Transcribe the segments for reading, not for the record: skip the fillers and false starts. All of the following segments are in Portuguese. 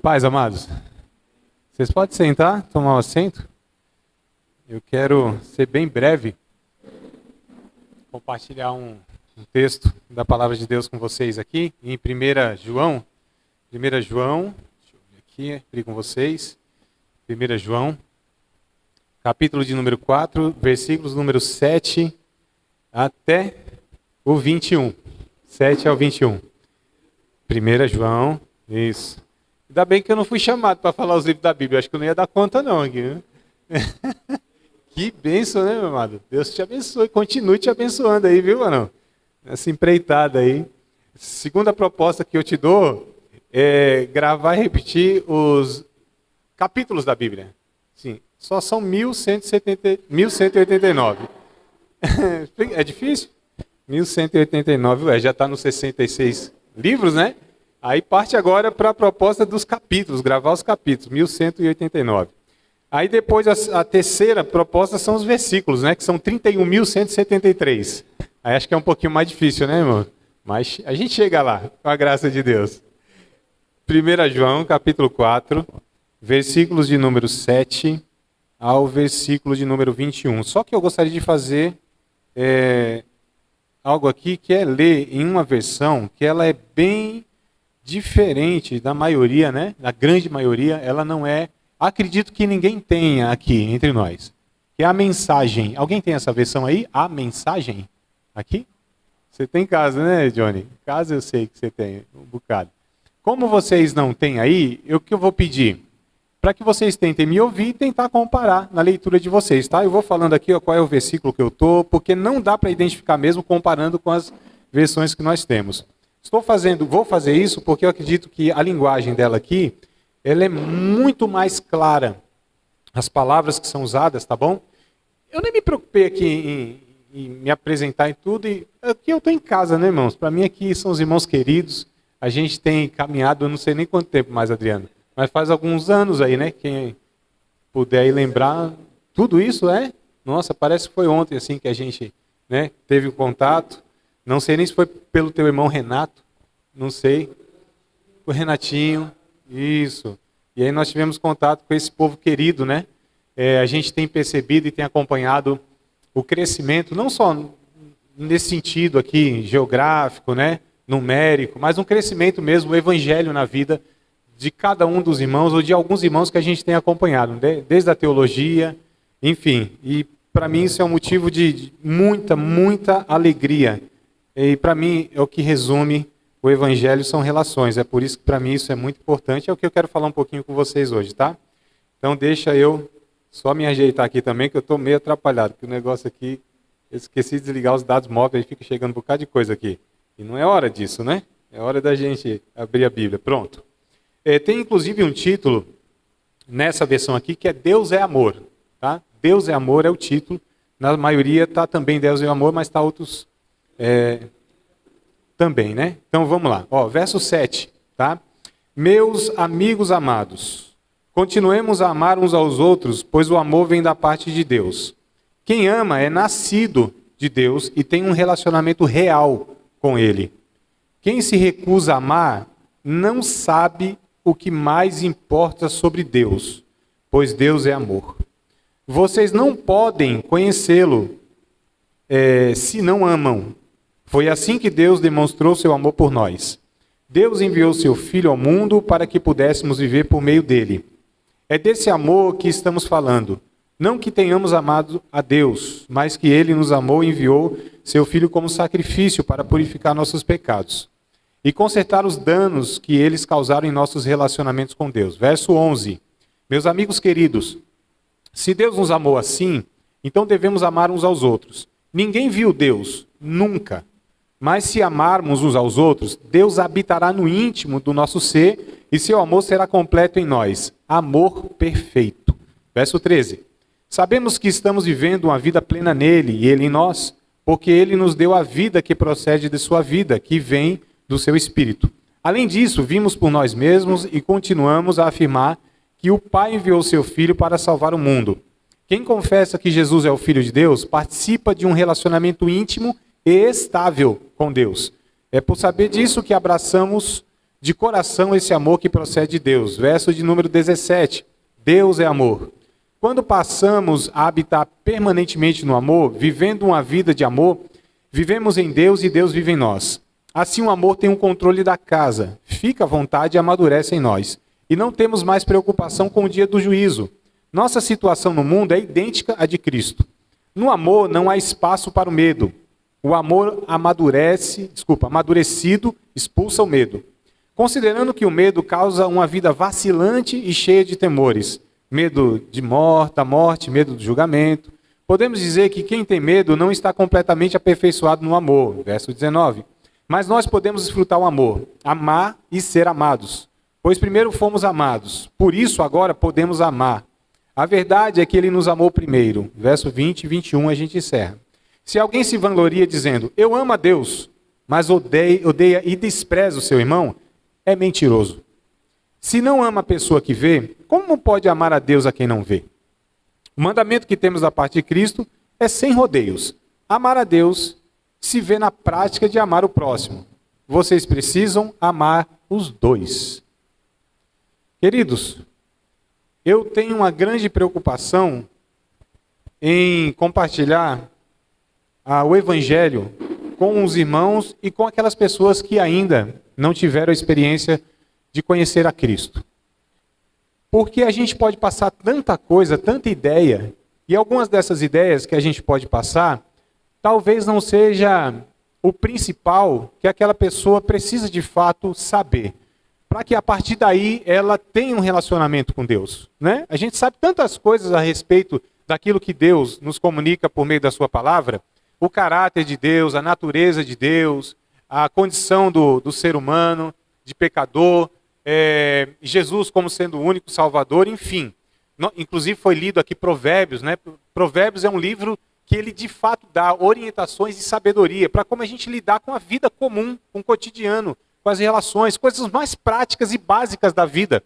Paz, amados. Vocês podem sentar, tomar um assento? Eu quero ser bem breve, compartilhar um texto da Palavra de Deus com vocês aqui, em 1 João. 1 João, deixa eu ver aqui, abrir com vocês. 1 João, capítulo de número 4, versículos número 7 até o 21. 7 ao 21. 1 João, isso. Ainda bem que eu não fui chamado para falar os livros da Bíblia. Acho que eu não ia dar conta não aqui, né? Que bênção, né, meu amado? Deus te abençoe. Continue te abençoando aí, viu, mano? Essa empreitada aí. Segunda proposta que eu te dou é gravar e repetir os capítulos da Bíblia. Sim, só são 1189. É difícil? 1189, ué, já está nos 66 livros, né? Aí parte agora para a proposta dos capítulos, gravar os capítulos, 1189. Aí depois a terceira proposta são os versículos, né? Que são 31.173. Aí acho que é um pouquinho mais difícil, né, irmão? Mas a gente chega lá, com a graça de Deus. 1 João, capítulo 4, versículos de número 7 ao versículo de número 21. Só que eu gostaria de fazer algo aqui que é ler em uma versão que ela é bem diferente da maioria, né? Da grande maioria, ela não é. Acredito que ninguém tenha aqui entre nós. Que é a mensagem. Alguém tem essa versão aí? A mensagem? Aqui? Você tem em casa, né, Johnny? Casa eu sei que você tem um bocado. Como vocês não têm aí, o que eu vou pedir? Para que vocês tentem me ouvir e tentar comparar na leitura de vocês, tá? Eu vou falando aqui qual é o versículo que eu estou, porque não dá para identificar mesmo comparando com as versões que nós temos. Vou fazer isso porque eu acredito que a linguagem dela aqui, ela é muito mais clara. As palavras que são usadas, tá bom? Eu nem me preocupei aqui em me apresentar em tudo. E aqui eu estou em casa, né, irmãos? Para mim aqui são os irmãos queridos. A gente tem caminhado, eu não sei nem quanto tempo mais, Adriano. Mas faz alguns anos aí, né? Quem puder aí lembrar. Tudo isso nossa, parece que foi ontem assim que a gente, né, teve o contato. Não sei nem se foi pelo teu irmão Renato, não sei. O Renatinho, isso. E aí nós tivemos contato com esse povo querido, né? A gente tem percebido e tem acompanhado o crescimento, não só nesse sentido aqui, geográfico, né? Numérico, mas um crescimento mesmo, o evangelho na vida de cada um dos irmãos, ou de alguns irmãos que a gente tem acompanhado, desde a teologia, enfim. E para mim isso é um motivo de muita, muita alegria. E para mim, é o que resume o evangelho são relações. É por isso que para mim isso é muito importante. É o que eu quero falar um pouquinho com vocês hoje, tá? Então deixa eu só me ajeitar aqui também, que eu estou meio atrapalhado. Porque o negócio aqui, eu esqueci de desligar os dados móveis, aí fica chegando um bocado de coisa aqui. E não é hora disso, né? É hora da gente abrir a Bíblia. Pronto. Tem inclusive um título nessa versão aqui que é Deus é Amor. Tá? Deus é Amor é o título. Na maioria está também Deus é Amor, mas está outros... também, né? Então vamos lá. Verso 7, tá? Meus amigos amados, continuemos a amar uns aos outros, pois o amor vem da parte de Deus. Quem ama é nascido de Deus e tem um relacionamento real com Ele. Quem se recusa a amar não sabe o que mais importa sobre Deus, pois Deus é amor. Vocês não podem conhecê-lo se não amam. Foi assim que Deus demonstrou seu amor por nós. Deus enviou seu Filho ao mundo para que pudéssemos viver por meio dele. É desse amor que estamos falando. Não que tenhamos amado a Deus, mas que ele nos amou e enviou seu Filho como sacrifício para purificar nossos pecados e consertar os danos que eles causaram em nossos relacionamentos com Deus. Verso 11. Meus amigos queridos, se Deus nos amou assim, então devemos amar uns aos outros. Ninguém viu Deus, nunca. Mas se amarmos uns aos outros, Deus habitará no íntimo do nosso ser e seu amor será completo em nós. Amor perfeito. Verso 13. Sabemos que estamos vivendo uma vida plena nele e ele em nós, porque ele nos deu a vida que procede de sua vida, que vem do seu Espírito. Além disso, vimos por nós mesmos e continuamos a afirmar que o Pai enviou seu Filho para salvar o mundo. Quem confessa que Jesus é o Filho de Deus participa de um relacionamento íntimo e estável com Deus. É por saber disso que abraçamos de coração esse amor que procede de Deus. Verso de número 17. Deus é amor. Quando passamos a habitar permanentemente no amor, vivendo uma vida de amor, vivemos em Deus e Deus vive em nós. Assim o amor tem um controle da casa, fica à vontade e amadurece em nós. E não temos mais preocupação com o dia do juízo. Nossa situação no mundo é idêntica à de Cristo. No amor não há espaço para o medo. O amor amadurecido expulsa o medo. Considerando que o medo causa uma vida vacilante e cheia de temores, medo da morte, medo do julgamento, podemos dizer que quem tem medo não está completamente aperfeiçoado no amor. Verso 19. Mas nós podemos desfrutar o amor, amar e ser amados. Pois primeiro fomos amados, por isso agora podemos amar. A verdade é que ele nos amou primeiro. Verso 20 e 21 a gente encerra. Se alguém se vangloria dizendo, eu amo a Deus, mas odeia e despreza o seu irmão, é mentiroso. Se não ama a pessoa que vê, como pode amar a Deus a quem não vê? O mandamento que temos da parte de Cristo é sem rodeios. Amar a Deus se vê na prática de amar o próximo. Vocês precisam amar os dois. Queridos, eu tenho uma grande preocupação em compartilhar o Evangelho com os irmãos e com aquelas pessoas que ainda não tiveram a experiência de conhecer a Cristo. Porque a gente pode passar tanta coisa, tanta ideia, e algumas dessas ideias que a gente pode passar, talvez não seja o principal que aquela pessoa precisa de fato saber, para que a partir daí ela tenha um relacionamento com Deus, né? A gente sabe tantas coisas a respeito daquilo que Deus nos comunica por meio da sua palavra, o caráter de Deus, a natureza de Deus, a condição do ser humano, de pecador, Jesus como sendo o único Salvador, enfim. Inclusive foi lido aqui Provérbios, né? Provérbios é um livro que ele de fato dá orientações e sabedoria para como a gente lidar com a vida comum, com o cotidiano, com as relações, coisas mais práticas e básicas da vida.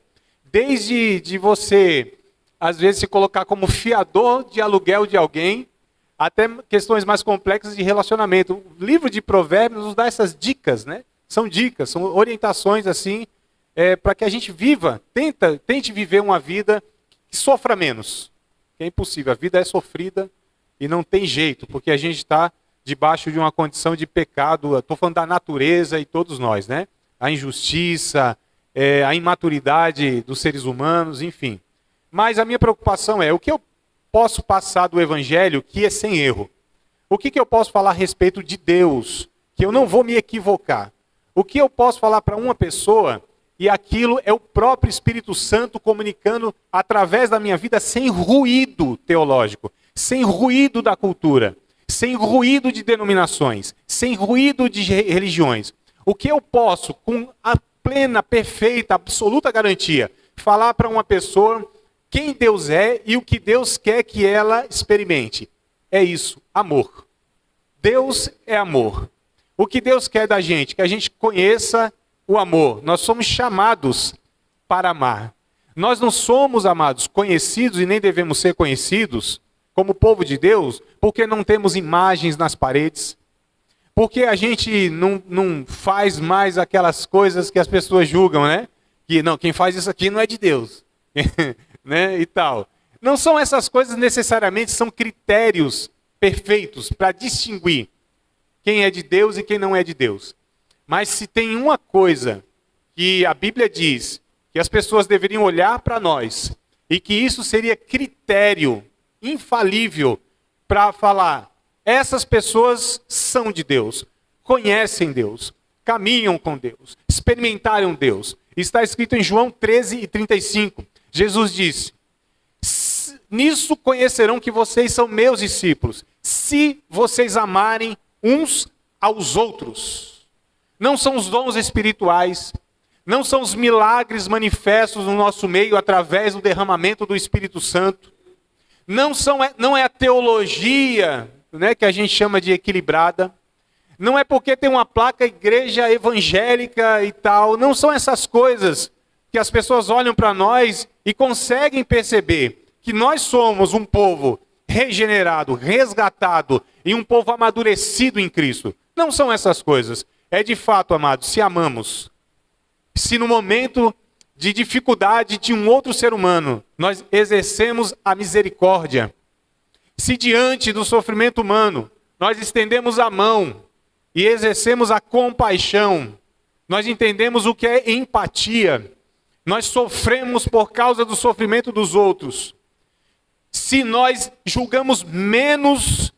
Desde de você, às vezes, se colocar como fiador de aluguel de alguém, até questões mais complexas de relacionamento. O livro de Provérbios nos dá essas dicas, né? São dicas, são orientações assim, para que a gente tente viver uma vida que sofra menos. É impossível, a vida é sofrida e não tem jeito, porque a gente está debaixo de uma condição de pecado. Estou falando da natureza e todos nós, né? A injustiça, a imaturidade dos seres humanos, enfim. Mas a minha preocupação é o que eu posso passar do Evangelho que é sem erro. O que eu posso falar a respeito de Deus, que eu não vou me equivocar. O que eu posso falar para uma pessoa e aquilo é o próprio Espírito Santo comunicando através da minha vida sem ruído teológico, sem ruído da cultura, sem ruído de denominações, sem ruído de religiões. O que eu posso, com a plena, perfeita, absoluta garantia, falar para uma pessoa quem Deus é e o que Deus quer que ela experimente? É isso, amor. Deus é amor. O que Deus quer da gente? Que a gente conheça o amor. Nós somos chamados para amar. Nós não somos, amados, conhecidos e nem devemos ser conhecidos como povo de Deus, porque não temos imagens nas paredes, porque a gente não faz mais aquelas coisas que as pessoas julgam, né? Que não, quem faz isso aqui não é de Deus, né? E tal. Não são essas coisas necessariamente, são critérios perfeitos para distinguir quem é de Deus e quem não é de Deus. Mas se tem uma coisa que a Bíblia diz que as pessoas deveriam olhar para nós e que isso seria critério infalível para falar, essas pessoas são de Deus, conhecem Deus, caminham com Deus, experimentaram Deus. Está escrito em João 13:35. Jesus disse, nisso conhecerão que vocês são meus discípulos, se vocês amarem uns aos outros. Não são os dons espirituais, não são os milagres manifestos no nosso meio através do derramamento do Espírito Santo. Não é a teologia, né, que a gente chama de equilibrada. Não é porque tem uma placa igreja evangélica e tal. Não são essas coisas que as pessoas olham para nós e conseguem perceber que nós somos um povo regenerado, resgatado e um povo amadurecido em Cristo. Não são essas coisas. É de fato, amados, se amamos. Se no momento de dificuldade de um outro ser humano, nós exercemos a misericórdia. Se diante do sofrimento humano, nós estendemos a mão e exercemos a compaixão, nós entendemos o que é empatia, nós sofremos por causa do sofrimento dos outros. Se nós julgamos menos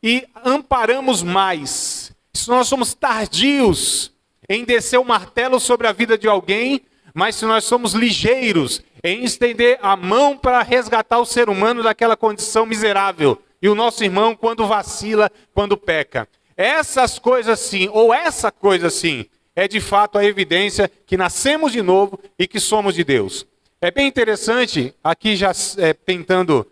e amparamos mais, se nós somos tardios em descer o martelo sobre a vida de alguém, mas se nós somos ligeiros em estender a mão para resgatar o ser humano daquela condição miserável, e o nosso irmão quando vacila, quando peca. Essas coisas sim, ou essa coisa sim, é de fato a evidência que nascemos de novo e que somos de Deus. É bem interessante, aqui já tentando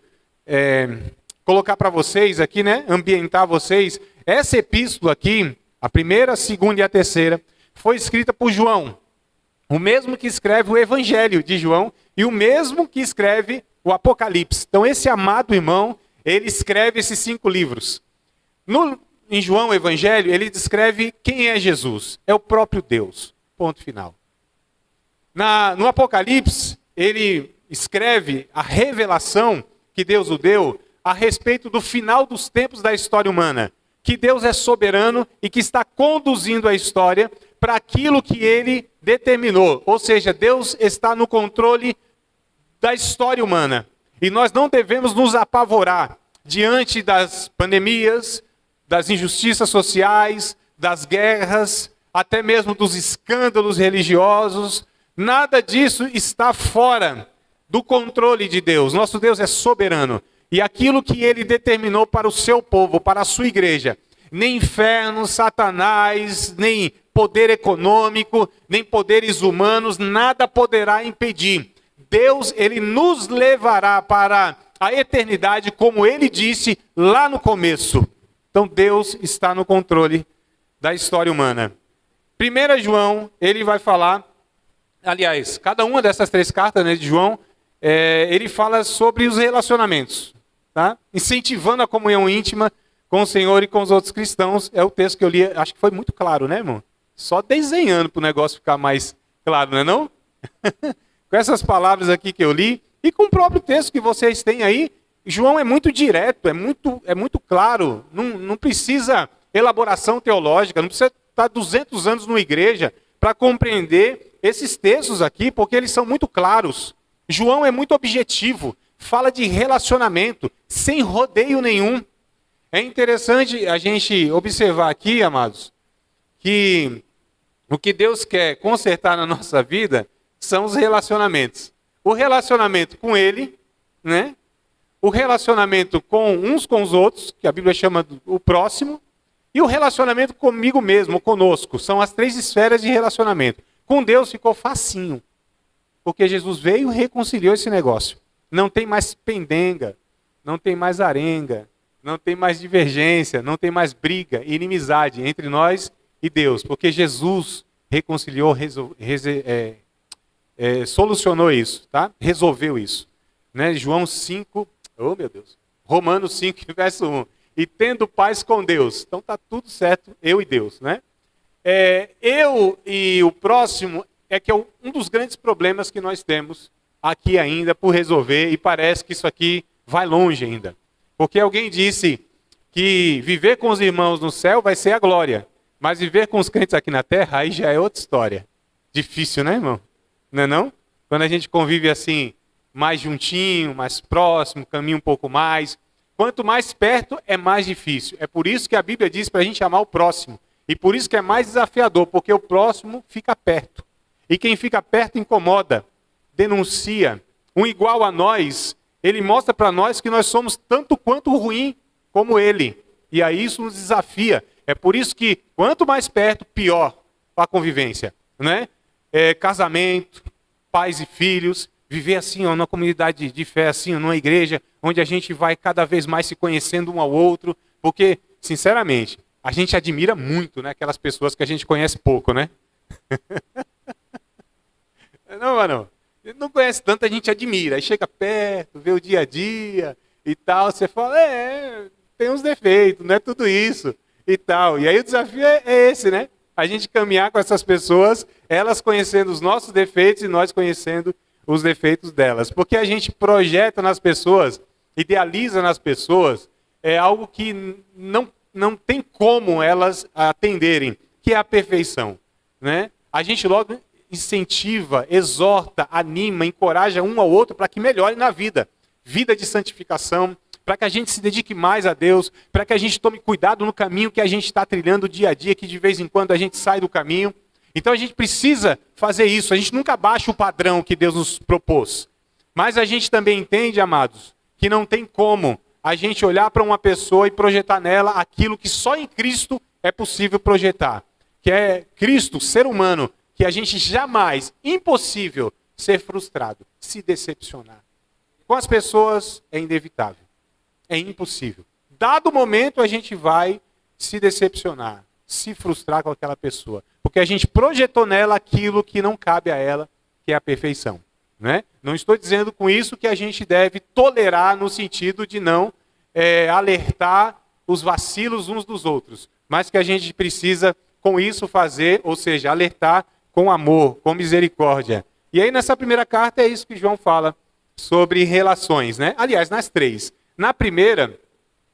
colocar para vocês aqui, né, ambientar vocês, essa epístola aqui, a primeira, a segunda e a terceira, foi escrita por João, o mesmo que escreve o Evangelho de João e o mesmo que escreve o Apocalipse. Então esse amado irmão, ele escreve esses 5 livros. Em João, o Evangelho, ele descreve quem é Jesus. É o próprio Deus. Ponto final. No Apocalipse, ele escreve a revelação que Deus o deu a respeito do final dos tempos da história humana. Que Deus é soberano e que está conduzindo a história para aquilo que ele determinou. Ou seja, Deus está no controle da história humana. E nós não devemos nos apavorar diante das pandemias, das injustiças sociais, das guerras, até mesmo dos escândalos religiosos. Nada disso está fora do controle de Deus. Nosso Deus é soberano. E aquilo que ele determinou para o seu povo, para a sua igreja, nem inferno, Satanás, nem poder econômico, nem poderes humanos, nada poderá impedir. Deus, ele nos levará para a eternidade, como ele disse lá no começo. Então Deus está no controle da história humana. 1 João, ele vai falar, aliás, cada uma dessas 3 cartas, né, de João, ele fala sobre os relacionamentos, tá? Incentivando a comunhão íntima com o Senhor e com os outros cristãos. É o texto que eu li, acho que foi muito claro, né, irmão? Só desenhando para o negócio ficar mais claro, não é não? Com essas palavras aqui que eu li, e com o próprio texto que vocês têm aí, João é muito direto, é muito claro, não precisa elaboração teológica, não precisa estar 200 anos numa igreja para compreender esses textos aqui, porque eles são muito claros. João é muito objetivo, fala de relacionamento, sem rodeio nenhum. É interessante a gente observar aqui, amados, que o que Deus quer consertar na nossa vida são os relacionamentos. O relacionamento com Ele, né? O relacionamento com uns com os outros, que a Bíblia chama o próximo, e o relacionamento comigo mesmo, conosco. São as 3 esferas de relacionamento. Com Deus ficou facinho, porque Jesus veio e reconciliou esse negócio. Não tem mais pendenga, não tem mais arenga, não tem mais divergência, não tem mais briga e inimizade entre nós e Deus, porque Jesus reconciliou, solucionou isso, tá? Resolveu isso. Né? João 5, oh meu Deus, Romanos 5, verso 1. E tendo paz com Deus. Então está tudo certo, eu e Deus, né? Eu e o próximo é que é um dos grandes problemas que nós temos aqui ainda por resolver, e parece que isso aqui vai longe ainda. Porque alguém disse que viver com os irmãos no céu vai ser a glória, mas viver com os crentes aqui na terra, aí já é outra história. Difícil, né, irmão? Não é não? Quando a gente convive assim, mais juntinho, mais próximo, caminha um pouco mais. Quanto mais perto, é mais difícil. É por isso que a Bíblia diz para a gente amar o próximo. E por isso que é mais desafiador, porque o próximo fica perto. E quem fica perto incomoda, denuncia. Um igual a nós, ele mostra para nós que nós somos tanto quanto ruim como ele. E aí isso nos desafia. É por isso que quanto mais perto, pior a convivência. Né? Casamento, pais e filhos, viver assim, ó, numa comunidade de fé, assim, ó, numa igreja, onde a gente vai cada vez mais se conhecendo um ao outro. Porque, sinceramente, a gente admira muito, né, aquelas pessoas que a gente conhece pouco, né? Não, mano. A gente não conhece tanto, a gente admira. Aí chega perto, vê o dia a dia e tal. Você fala, tem uns defeitos, não é tudo isso e tal. E aí o desafio é esse, né? a gente caminhar com essas pessoas, elas conhecendo os nossos defeitos e nós conhecendo os defeitos delas. Porque a gente projeta nas pessoas, idealiza nas pessoas, algo que não tem como elas atenderem, que é a perfeição, né? A gente logo incentiva, exorta, anima, encoraja um ao outro para que melhore na vida. Vida de santificação, para que a gente se dedique mais a Deus, para que a gente tome cuidado no caminho que a gente está trilhando dia a dia, que de vez em quando a gente sai do caminho. Então a gente precisa fazer isso, a gente nunca baixa o padrão que Deus nos propôs. Mas a gente também entende, amados, que não tem como a gente olhar para uma pessoa e projetar nela aquilo que só em Cristo é possível projetar. Que é Cristo, ser humano, que a gente jamais, impossível, ser frustrado, se decepcionar. Com as pessoas é inevitável, é impossível. Dado o momento a gente vai se decepcionar, se frustrar com aquela pessoa. Porque a gente projetou nela aquilo que não cabe a ela, que é a perfeição. Né? Não estou dizendo com isso que a gente deve tolerar no sentido de não alertar os vacilos uns dos outros. Mas que a gente precisa com isso fazer, ou seja, alertar com amor, com misericórdia. E aí nessa primeira carta é isso que João fala sobre relações, né? Aliás, nas 3. Na primeira,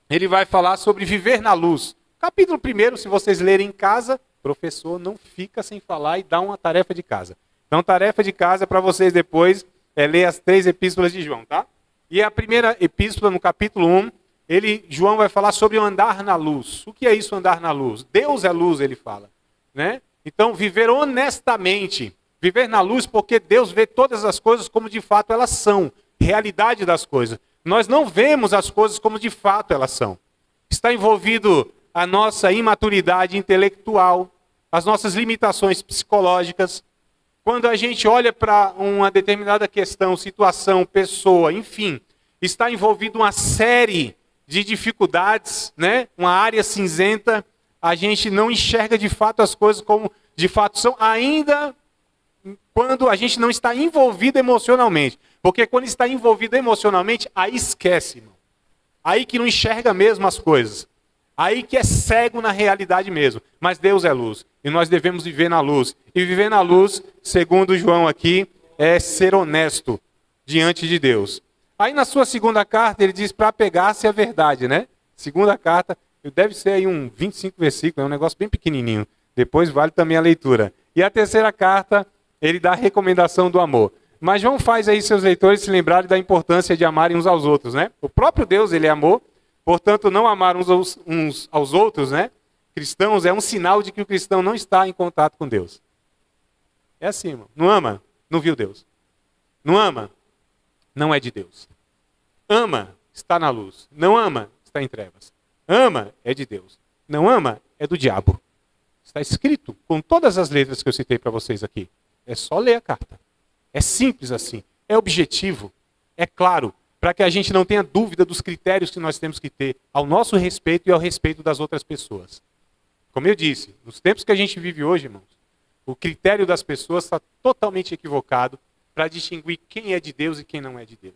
ele vai falar sobre viver na luz. Capítulo 1, se vocês lerem em casa, professor não fica sem falar e dá uma tarefa de casa. Então, tarefa de casa para vocês depois ler as 3 epístolas de João, tá? E a primeira epístola, no capítulo 1, João vai falar sobre o andar na luz. O que é isso, andar na luz? Deus é luz, ele fala, né? Então, viver honestamente, viver na luz porque Deus vê todas as coisas como de fato elas são, realidade das coisas. Nós não vemos as coisas como de fato elas são. Está envolvido a nossa imaturidade intelectual, as nossas limitações psicológicas. Quando a gente olha para uma determinada questão, situação, pessoa, enfim, está envolvido uma série de dificuldades, né? Uma área cinzenta, a gente não enxerga de fato as coisas como de fato são, ainda quando a gente não está envolvido emocionalmente. Porque quando está envolvido emocionalmente, aí esquece, irmão. Aí que não enxerga mesmo as coisas. Aí que é cego na realidade mesmo. Mas Deus é luz. E nós devemos viver na luz. E viver na luz, segundo João aqui, é ser honesto diante de Deus. Aí na sua segunda carta, ele diz para apegar-se à verdade, né? Segunda carta, deve ser aí um 25 versículos, é um negócio bem pequenininho. Depois vale também a leitura. E a terceira carta, ele dá a recomendação do amor. Mas João faz aí seus leitores se lembrarem da importância de amarem uns aos outros, né? O próprio Deus, ele é amor. Portanto, não amar uns aos outros, né? Cristãos, é um sinal de que o cristão não está em contato com Deus. É assim, irmão. Não ama? Não viu Deus. Não ama? Não é de Deus. Ama? Está na luz. Não ama? Está em trevas. Ama? É de Deus. Não ama? É do diabo. Está escrito com todas as letras que eu citei para vocês aqui. É só ler a carta. É simples assim. É objetivo. É claro. Para que a gente não tenha dúvida dos critérios que nós temos que ter ao nosso respeito e ao respeito das outras pessoas. Como eu disse, nos tempos que a gente vive hoje, irmãos, o critério das pessoas está totalmente equivocado para distinguir quem é de Deus e quem não é de Deus.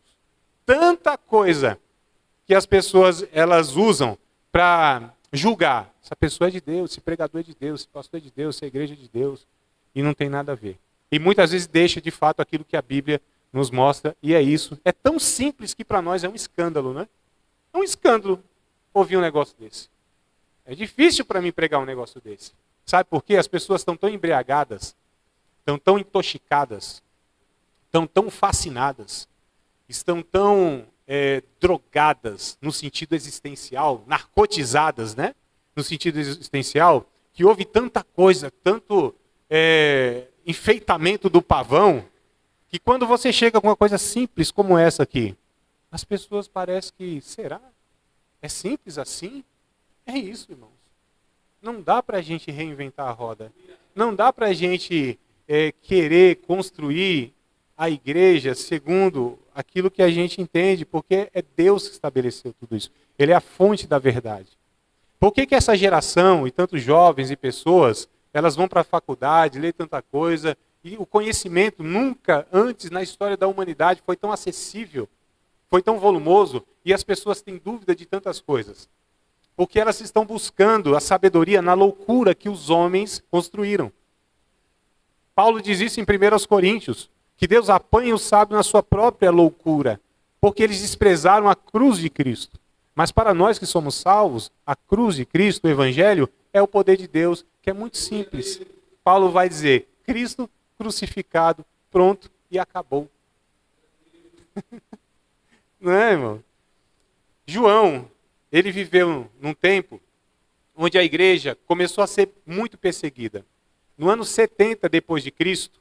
Tanta coisa que as pessoas elas usam para julgar. Essa pessoa é de Deus, esse pregador é de Deus, esse pastor é de Deus, essa igreja é de Deus. E não tem nada a ver. E muitas vezes deixa de fato aquilo que a Bíblia nos mostra, e é isso. É tão simples que para nós é um escândalo, né? É um escândalo ouvir um negócio desse. É difícil para mim pregar um negócio desse. Sabe por quê? As pessoas estão tão embriagadas, estão tão intoxicadas, estão tão fascinadas, estão tão drogadas no sentido existencial, narcotizadas, né? No sentido existencial, que houve tanta coisa, tanto enfeitamento do pavão, que quando você chega com uma coisa simples como essa aqui, as pessoas parecem que, será? É simples assim? É isso, irmãos. Não dá para a gente reinventar a roda. Não dá para a gente querer construir a igreja segundo aquilo que a gente entende, porque é Deus que estabeleceu tudo isso. Ele é a fonte da verdade. Por que que essa geração, e tantos jovens e pessoas, elas vão para a faculdade, lê tanta coisa, e o conhecimento nunca antes na história da humanidade foi tão acessível, foi tão volumoso, e as pessoas têm dúvida de tantas coisas. Porque elas estão buscando a sabedoria na loucura que os homens construíram. Paulo diz isso em 1 Coríntios, que Deus apanha o sábio na sua própria loucura, porque eles desprezaram a cruz de Cristo. Mas para nós que somos salvos, a cruz de Cristo, o Evangelho, é o poder de Deus, que é muito simples. Paulo vai dizer, Cristo crucificado, pronto e acabou. Não é, irmão? João, ele viveu num tempo onde a igreja começou a ser muito perseguida. No ano 70 depois de Cristo,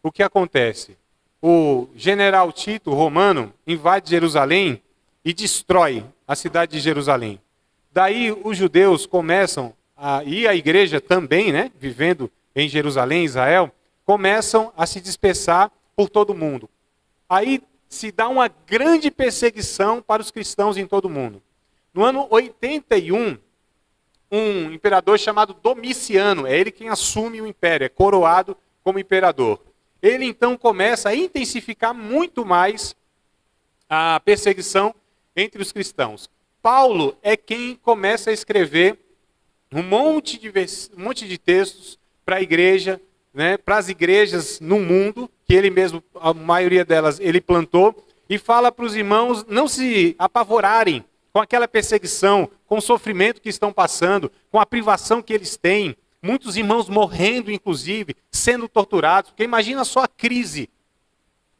o que acontece? O general Tito, romano, invade Jerusalém e destrói a cidade de Jerusalém. Daí os judeus começam, e a igreja também, né, vivendo em Jerusalém, Israel, começam a se dispersar por todo o mundo. Aí se dá uma grande perseguição para os cristãos em todo o mundo. No ano 81, um imperador chamado Domiciano, é ele quem assume o império, é coroado como imperador. Ele então começa a intensificar muito mais a perseguição entre os cristãos. Paulo é quem começa a escrever um monte de textos para a igreja, né, para as igrejas no mundo, que ele mesmo, a maioria delas, ele plantou, e fala para os irmãos não se apavorarem com aquela perseguição, com o sofrimento que estão passando, com a privação que eles têm. Muitos irmãos morrendo, inclusive, sendo torturados. Porque imagina só a crise,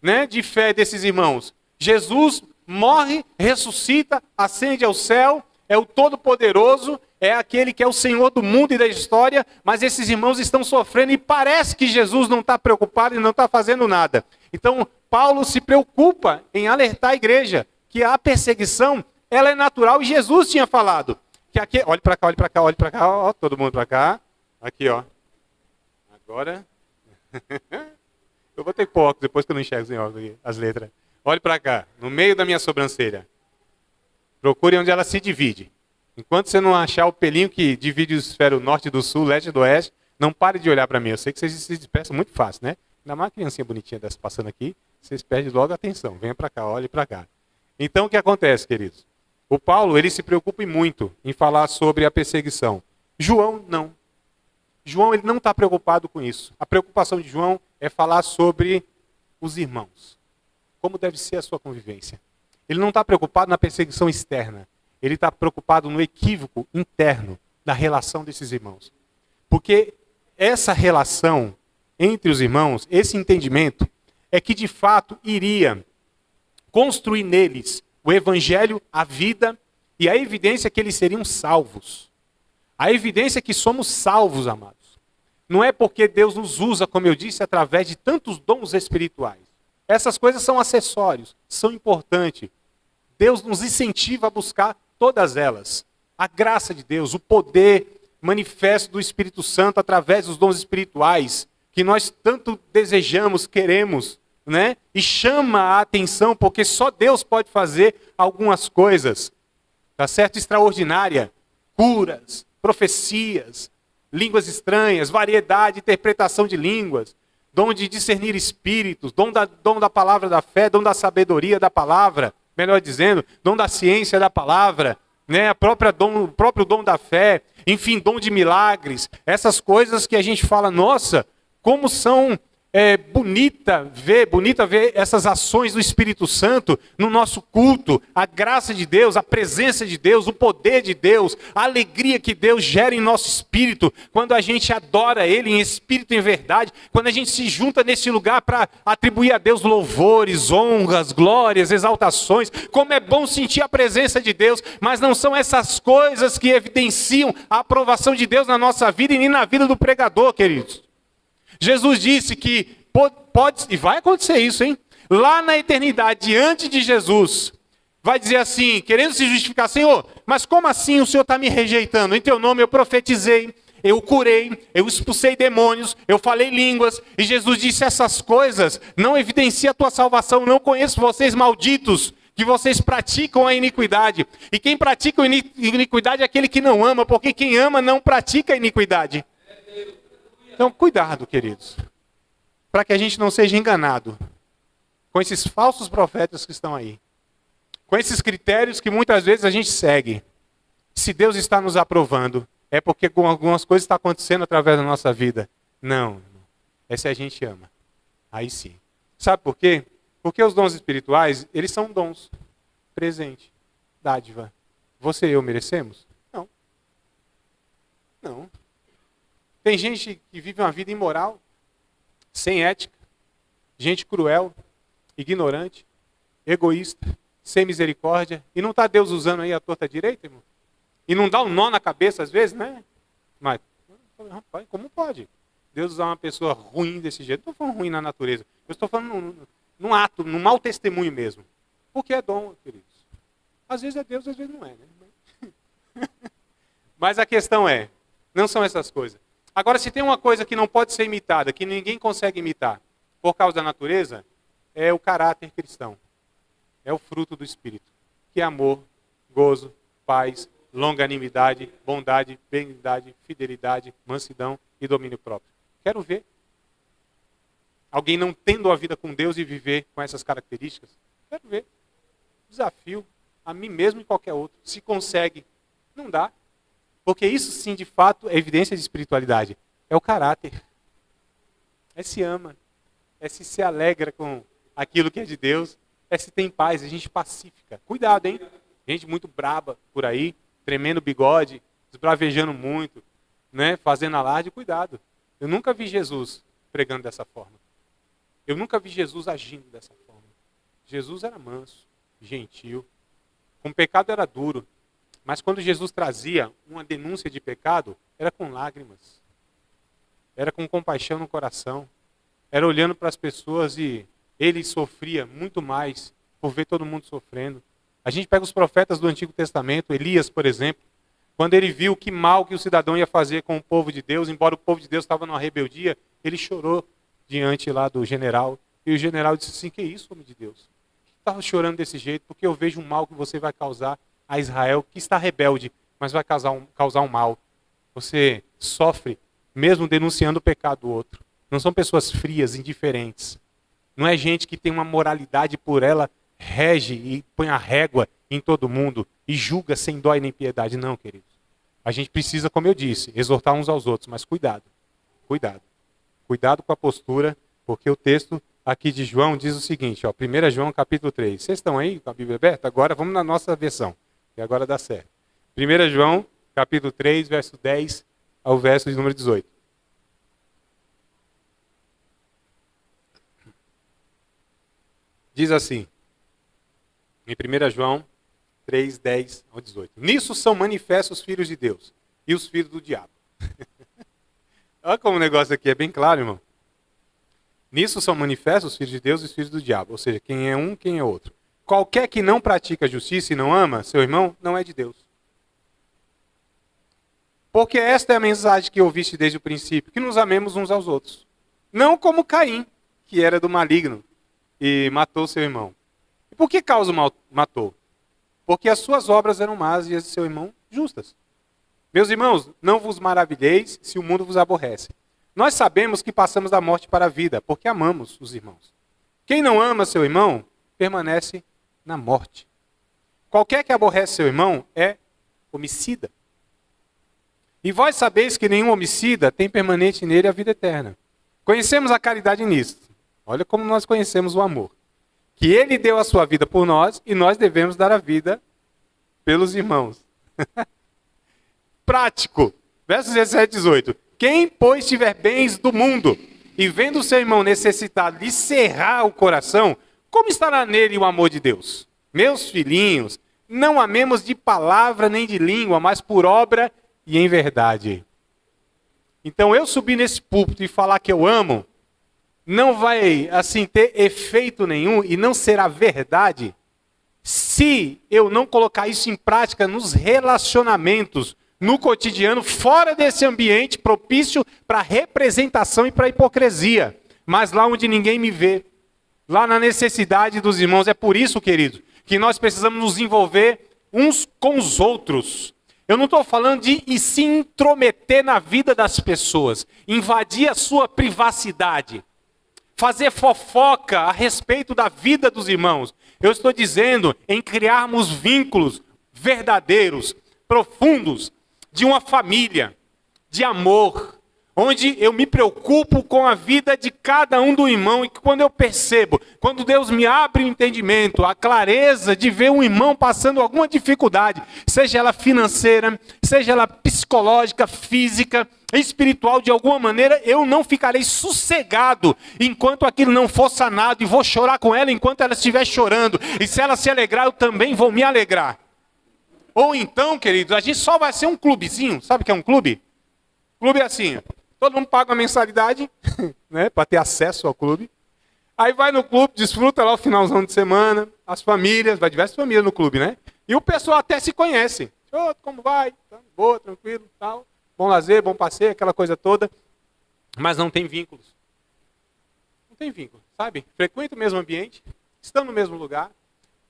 né, de fé desses irmãos. Jesus morre, ressuscita, ascende ao céu, é o Todo-Poderoso, é aquele que é o Senhor do mundo e da história, mas esses irmãos estão sofrendo e parece que Jesus não está preocupado e não está fazendo nada. Então, Paulo se preocupa em alertar a igreja que a perseguição, ela é natural e Jesus tinha falado. Que aqui, olhe para cá, olhe para cá, olhe para cá, ó, todo mundo para cá. Aqui, ó. Agora. Eu vou ter que pôr óculos depois que eu não enxergo as letras. Olhe para cá, no meio da minha sobrancelha. Procure onde ela se divide. Enquanto você não achar o pelinho que divide o esfero norte do sul, leste do oeste, não pare de olhar para mim. Eu sei que vocês se dispersam muito fácil, né? Ainda mais uma criancinha bonitinha dessa passando aqui, vocês perdem logo a atenção. Venha para cá, olhe para cá. Então, o que acontece, queridos? O Paulo, ele se preocupa muito em falar sobre a perseguição. João, não. João, ele não está preocupado com isso. A preocupação de João é falar sobre os irmãos. Como deve ser a sua convivência. Ele não está preocupado na perseguição externa. Ele está preocupado no equívoco interno da relação desses irmãos. Porque essa relação entre os irmãos, esse entendimento, é que de fato iria construir neles o evangelho, a vida e a evidência que eles seriam salvos. A evidência que somos salvos, amados. Não é porque Deus nos usa, como eu disse, através de tantos dons espirituais. Essas coisas são acessórios, são importantes. Deus nos incentiva a buscar todas elas. A graça de Deus, o poder manifesto do Espírito Santo através dos dons espirituais, que nós tanto desejamos, queremos, né? E chama a atenção, porque só Deus pode fazer algumas coisas, tá certo? Extraordinária, curas, profecias, línguas estranhas, variedade, interpretação de línguas, dom de discernir espíritos, dom da palavra da fé, dom da sabedoria da palavra, melhor dizendo, dom da ciência da palavra, né? O próprio dom da fé, enfim, dom de milagres, essas coisas que a gente fala, nossa, como são bonita ver essas ações do Espírito Santo no nosso culto, a graça de Deus, a presença de Deus, o poder de Deus, a alegria que Deus gera em nosso espírito, quando a gente adora Ele em espírito e em verdade, quando a gente se junta nesse lugar para atribuir a Deus louvores, honras, glórias, exaltações, como é bom sentir a presença de Deus, mas não são essas coisas que evidenciam a aprovação de Deus na nossa vida e nem na vida do pregador, queridos. Jesus disse que pode, e vai acontecer isso, hein? Lá na eternidade, diante de Jesus, vai dizer assim, querendo se justificar, Senhor, mas como assim o Senhor está me rejeitando? Em teu nome eu profetizei, eu curei, eu expulsei demônios, eu falei línguas, e Jesus disse, essas coisas não evidenciam a tua salvação, não conheço vocês malditos, que vocês praticam a iniquidade. E quem pratica a iniquidade é aquele que não ama, porque quem ama não pratica a iniquidade. Então, cuidado, queridos, para que a gente não seja enganado com esses falsos profetas que estão aí, com esses critérios que muitas vezes a gente segue. Se Deus está nos aprovando, é porque algumas coisas estão acontecendo através da nossa vida. Não, é se a gente ama. Aí sim. Sabe por quê? Porque os dons espirituais, eles são dons. Presente, dádiva. Você e eu merecemos? Não. Não. Tem gente que vive uma vida imoral, sem ética, gente cruel, ignorante, egoísta, sem misericórdia. E não está Deus usando aí a torta direita, irmão? E não dá um nó na cabeça às vezes, né? Mas, rapaz, como pode Deus usar uma pessoa ruim desse jeito? Não estou falando ruim na natureza. Eu estou falando num ato, num mau testemunho mesmo. Porque é dom, queridos. Às vezes é Deus, às vezes não é, né? Mas a questão é, não são essas coisas. Agora, se tem uma coisa que não pode ser imitada, que ninguém consegue imitar, por causa da natureza, é o caráter cristão. É o fruto do Espírito. Que é amor, gozo, paz, longanimidade, bondade, benignidade, fidelidade, mansidão e domínio próprio. Quero ver alguém não tendo a vida com Deus e viver com essas características. Quero ver. Desafio a mim mesmo e qualquer outro. Se consegue, não dá. Porque isso sim, de fato, é evidência de espiritualidade. É o caráter. É se ama. É se alegra com aquilo que é de Deus. É se tem paz, é gente pacífica. Cuidado, hein? Gente muito braba por aí, tremendo bigode, esbravejando muito, né? Fazendo alarde. Cuidado. Eu nunca vi Jesus pregando dessa forma. Eu nunca vi Jesus agindo dessa forma. Jesus era manso, gentil. Com pecado era duro. Mas quando Jesus trazia uma denúncia de pecado, era com lágrimas. Era com compaixão no coração. Era olhando para as pessoas e ele sofria muito mais por ver todo mundo sofrendo. A gente pega os profetas do Antigo Testamento, Elias, por exemplo, quando ele viu que mal que o cidadão ia fazer com o povo de Deus, embora o povo de Deus estava numa rebeldia, ele chorou diante lá do general. E o general disse assim, que isso, homem de Deus? Estava chorando desse jeito porque eu vejo um mal que você vai causar a Israel, que está rebelde, mas vai causar um mal. Você sofre mesmo denunciando o pecado do outro. Não são pessoas frias, indiferentes. Não é gente que tem uma moralidade por ela, rege e põe a régua em todo mundo e julga sem dó e nem piedade. Não, queridos. A gente precisa, como eu disse, exortar uns aos outros, mas cuidado. Cuidado. Cuidado com a postura, porque o texto aqui de João diz o seguinte, ó, 1 João capítulo 3. Vocês estão aí com a Bíblia aberta? Agora vamos na nossa versão. E agora dá certo. 1 João, capítulo 3, verso 10 ao verso de número 18. Diz assim, em 1 João 3, 10 ao 18. Nisso são manifestos os filhos de Deus e os filhos do diabo. Olha como o negócio aqui é bem claro, irmão. Nisso são manifestos os filhos de Deus e os filhos do diabo. Ou seja, quem é um, quem é outro. Qualquer que não pratica justiça e não ama seu irmão, não é de Deus. Porque esta é a mensagem que ouviste desde o princípio, que nos amemos uns aos outros. Não como Caim, que era do maligno e matou seu irmão. E por que causa matou? Porque as suas obras eram más e as de seu irmão justas. Meus irmãos, não vos maravilheis se o mundo vos aborrece. Nós sabemos que passamos da morte para a vida, porque amamos os irmãos. Quem não ama seu irmão, permanece na morte. Qualquer que aborrece seu irmão é homicida. E vós sabeis que nenhum homicida tem permanente nele a vida eterna. Conhecemos a caridade nisto. Olha como nós conhecemos o amor. Que ele deu a sua vida por nós e nós devemos dar a vida pelos irmãos. Prático. Versos 17 e 18. Quem, pois, tiver bens do mundo e vendo seu irmão necessitado lhe cerrar o coração, como estará nele o amor de Deus? Meus filhinhos, não amemos de palavra nem de língua, mas por obra e em verdade. Então eu subir nesse púlpito e falar que eu amo, não vai assim ter efeito nenhum e não será verdade se eu não colocar isso em prática nos relacionamentos, no cotidiano, fora desse ambiente propício para representação e para hipocrisia. Mas lá onde ninguém me vê, lá na necessidade dos irmãos. É por isso, querido, que nós precisamos nos envolver uns com os outros. Eu não estou falando de se intrometer na vida das pessoas, invadir a sua privacidade, fazer fofoca a respeito da vida dos irmãos. Eu estou dizendo em criarmos vínculos verdadeiros, profundos de uma família, de amor, onde eu me preocupo com a vida de cada um do irmão, e que quando eu percebo, quando Deus me abre o entendimento, a clareza de ver um irmão passando alguma dificuldade, seja ela financeira, seja ela psicológica, física, espiritual, de alguma maneira, eu não ficarei sossegado enquanto aquilo não for sanado, e vou chorar com ela enquanto ela estiver chorando, e se ela se alegrar, eu também vou me alegrar. Ou então, queridos, a gente só vai ser um clubezinho, sabe o que é um clube? Clube é assim, todo mundo paga uma mensalidade, né, para ter acesso ao clube. Aí vai no clube, desfruta lá o finalzão de semana, as famílias, vai diversas famílias no clube, né? E o pessoal até se conhece. Oh, como vai? Boa, tranquilo, tal. Bom lazer, bom passeio, aquela coisa toda. Mas não tem vínculos. Não tem vínculo, sabe? Frequenta o mesmo ambiente, estão no mesmo lugar,